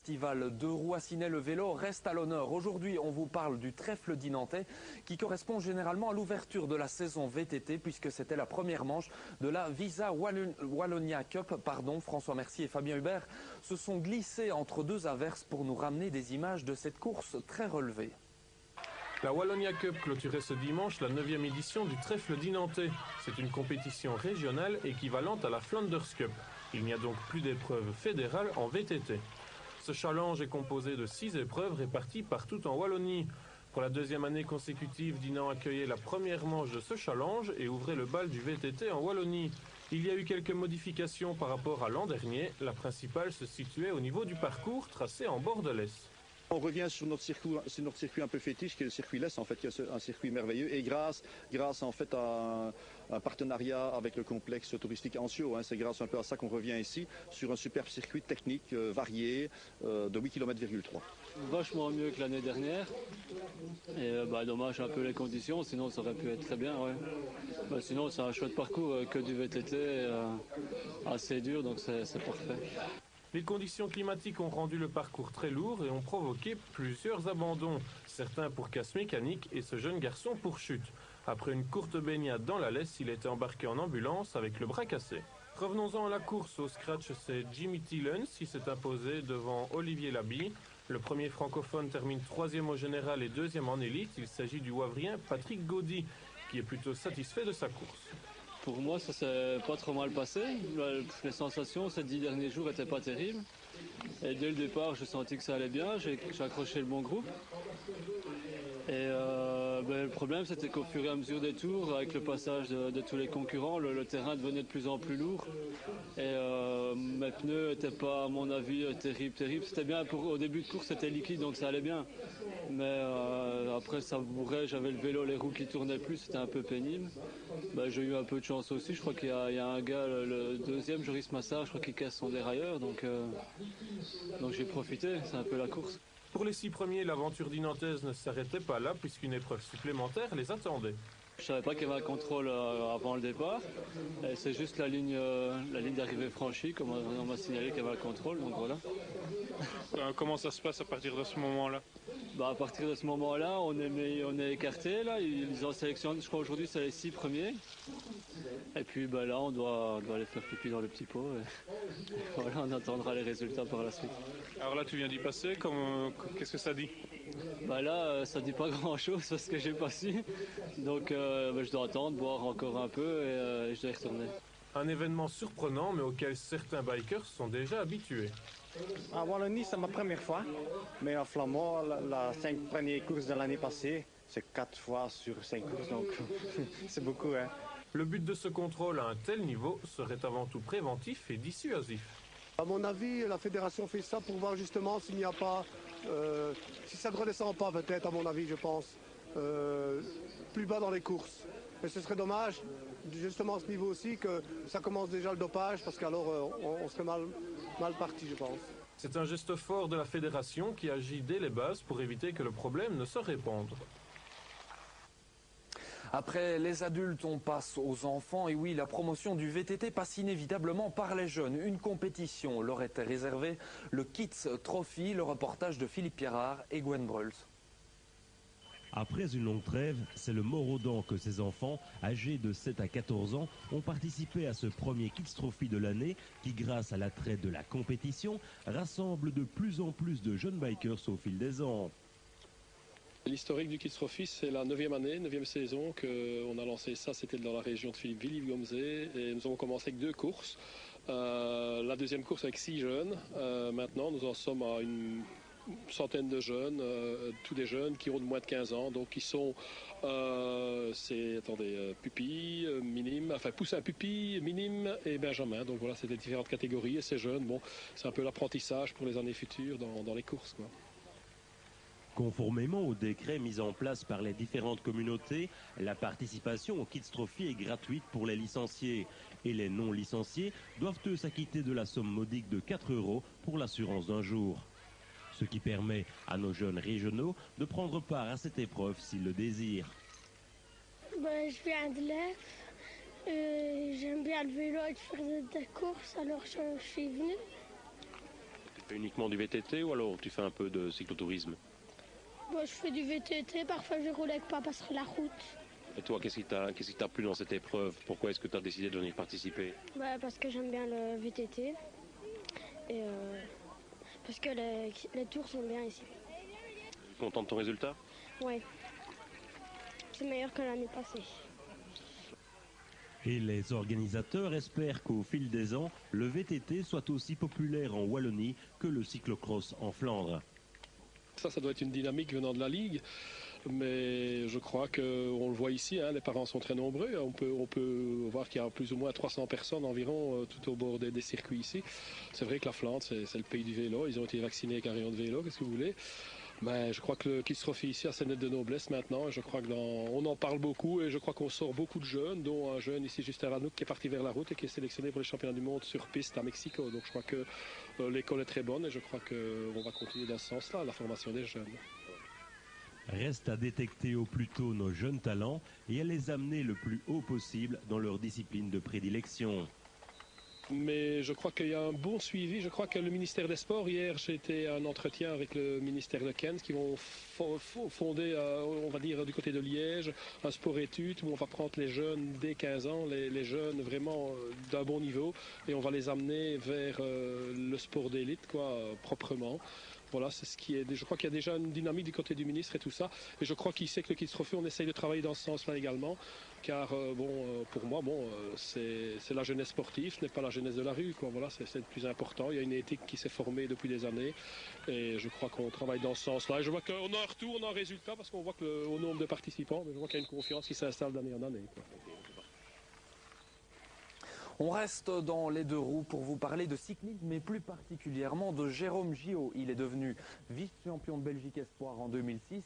Festival de Rouassinet, le vélo reste à l'honneur. Aujourd'hui, on vous parle du trèfle dinantais qui correspond généralement à l'ouverture de la saison VTT puisque c'était la première manche de la Visa Wallonia Cup. François Mercier et Fabien Hubert se sont glissés entre deux averses pour nous ramener des images de cette course très relevée. La Wallonia Cup clôturait ce dimanche la 9e édition du trèfle dinantais. C'est une compétition régionale équivalente à la Flanders Cup. Il n'y a donc plus d'épreuves fédérales en VTT. Ce challenge est composé de 6 épreuves réparties partout en Wallonie. Pour la deuxième année consécutive, Dinan accueillait la première manche de ce challenge et ouvrait le bal du VTT en Wallonie. Il y a eu quelques modifications par rapport à l'an dernier. La principale se situait au niveau du parcours tracé en bord de l'Est. On revient sur notre circuit un peu fétiche, qui est le circuit l'Est, en fait, qui est un circuit merveilleux. Et grâce en fait à un partenariat avec le complexe touristique Ancio, c'est grâce un peu à ça qu'on revient ici, sur un superbe circuit technique varié de 8,3 km. Vachement mieux que l'année dernière. Et dommage un peu les conditions, sinon ça aurait pu être très bien. Ouais. Sinon c'est un chouette parcours que du VTT, assez dur, donc c'est parfait. Les conditions climatiques ont rendu le parcours très lourd et ont provoqué plusieurs abandons. Certains pour casse mécanique et ce jeune garçon pour chute. Après une courte baignade dans la laisse, il était embarqué en ambulance avec le bras cassé. Revenons-en à la course. Au scratch, c'est Jimmy Tillens qui s'est imposé devant Olivier Labie. Le premier francophone termine 3e au général et 2e en élite. Il s'agit du Wavrien Patrick Gaudy qui est plutôt satisfait de sa course. Pour moi, ça s'est pas trop mal passé. Les sensations ces 10 derniers jours n'étaient pas terribles. Et dès le départ, j'ai senti que ça allait bien. J'ai accroché le bon groupe. Et le problème, c'était qu'au fur et à mesure des tours, avec le passage de tous les concurrents, le terrain devenait de plus en plus lourd. Et mes pneus n'étaient pas, à mon avis, terribles. C'était bien, au début de course, c'était liquide, donc ça allait bien. Mais après, ça bourrait, j'avais le vélo, les roues qui tournaient plus, c'était un peu pénible. J'ai eu un peu de chance aussi. Je crois qu'il y a un gars, le deuxième, Joris Massard, je crois qu'il casse son dérailleur. Donc j'ai profité, c'est un peu la course. Pour les 6 premiers, l'aventure dinantaise ne s'arrêtait pas là puisqu'une épreuve supplémentaire les attendait. Je savais pas qu'il y avait un contrôle avant le départ. C'est juste la ligne d'arrivée franchie, comme on m'a signalé qu'il y avait un contrôle, donc voilà. Comment ça se passe à partir de ce moment-là? À partir de ce moment-là, on est écarté. Là. Ils ont sélectionné, je crois aujourd'hui, c'est les 6 premiers. Et puis là, on doit aller faire pipi dans le petit pot. Et voilà, on attendra les résultats par la suite. Alors là, tu viens d'y passer. Qu'est-ce que ça dit? Là, ça dit pas grand-chose parce que j'ai pas su. Donc je dois attendre, boire encore un peu et je dois y retourner. Un événement surprenant, mais auquel certains bikers sont déjà habitués. À Wallonie, c'est ma première fois. Mais à Flamand, la 5 premières courses de l'année passée, c'est 4 fois sur 5 courses, donc c'est beaucoup. Le but de ce contrôle à un tel niveau serait avant tout préventif et dissuasif. À mon avis, la fédération fait ça pour voir justement s'il n'y a pas, si ça ne redescend pas peut-être, à mon avis, je pense, plus bas dans les courses. Mais ce serait dommage, justement à ce niveau aussi, que ça commence déjà le dopage, parce qu'alors on serait mal parti, je pense. C'est un geste fort de la fédération qui agit dès les bases pour éviter que le problème ne se répande. Après les adultes, on passe aux enfants. Et oui, la promotion du VTT passe inévitablement par les jeunes. Une compétition leur était réservée, le Kids Trophy, le reportage de Philippe Pierrard et Gwen Bruls. Après une longue trêve, c'est le mort aux dents que ces enfants, âgés de 7 à 14 ans, ont participé à ce premier Kids Trophy de l'année qui, grâce à l'attrait de la compétition, rassemble de plus en plus de jeunes bikers au fil des ans. L'historique du Kids Trophy, c'est la 9e année, 9e saison qu'on a lancé ça. C'était dans la région de Philippe-Villiers-Gomzé et nous avons commencé avec 2 courses. La deuxième course avec 6 jeunes. Maintenant, nous en sommes à une centaine de jeunes, tous des jeunes qui ont de moins de 15 ans, donc qui sont pupilles, minimes, enfin poussins pupilles, minimes et benjamins. Donc voilà, c'est des différentes catégories et ces jeunes, c'est un peu l'apprentissage pour les années futures dans les courses, quoi. Conformément au décret mis en place par les différentes communautés, la participation au Kids Trophy est gratuite pour les licenciés. Et les non-licenciés doivent eux s'acquitter de la somme modique de 4 € pour l'assurance d'un jour. Ce qui permet à nos jeunes régionaux de prendre part à cette épreuve s'ils le désirent. Je viens de l'Est, j'aime bien le vélo et faire des courses, alors je suis venue. Tu fais uniquement du VTT ou alors tu fais un peu de cyclotourisme? Moi, je fais du VTT, parfois je roule avec papa sur la route. Et toi, qu'est-ce qui t'a plu dans cette épreuve? Pourquoi est-ce que tu as décidé de venir participer? Parce que j'aime bien le VTT et parce que les tours sont bien ici. Tu es content de ton résultat? Oui, c'est meilleur que l'année passée. Et les organisateurs espèrent qu'au fil des ans, le VTT soit aussi populaire en Wallonie que le cyclocross en Flandre. Ça doit être une dynamique venant de la Ligue. Mais je crois qu'on le voit ici, hein, les parents sont très nombreux. On peut voir qu'il y a plus ou moins 300 personnes environ tout au bord des circuits ici. C'est vrai que la Flandre, c'est le pays du vélo. Ils ont été vaccinés avec un rayon de vélo, qu'est-ce que vous voulez. Mais je crois que le Kids Trophy ici a ses lettres de noblesse maintenant. Je crois on en parle beaucoup et je crois qu'on sort beaucoup de jeunes, dont un jeune ici, Justin Ranouk, qui est parti vers la route et qui est sélectionné pour les championnats du monde sur piste à Mexico. Donc je crois que l'école est très bonne et je crois qu'on va continuer dans ce sens-là, la formation des jeunes. Reste à détecter au plus tôt nos jeunes talents et à les amener le plus haut possible dans leur discipline de prédilection. Mais je crois qu'il y a un bon suivi. Je crois que le ministère des Sports, hier, j'ai été à un entretien avec le ministère de Kent qui vont fonder, on va dire, du côté de Liège, un sport-études où on va prendre les jeunes dès 15 ans, les jeunes vraiment d'un bon niveau, et on va les amener vers le sport d'élite, proprement. Voilà, c'est ce qui est. Je crois qu'il y a déjà une dynamique du côté du ministre et tout ça. Et je crois qu'il sait que le Kids Trophy, on essaye de travailler dans ce sens-là également. Car, pour moi, c'est la jeunesse sportive, ce n'est pas la jeunesse de la rue. Voilà, c'est le plus important. Il y a une éthique qui s'est formée depuis des années. Et je crois qu'on travaille dans ce sens-là. Et je vois qu'on a un retour, on a un résultat, parce qu'on voit que au nombre de participants, je vois qu'il y a une confiance qui s'installe d'année en année. On reste dans les deux roues pour vous parler de cyclisme, mais plus particulièrement de Jérôme Gillot. Il est devenu vice-champion de Belgique Espoir en 2006.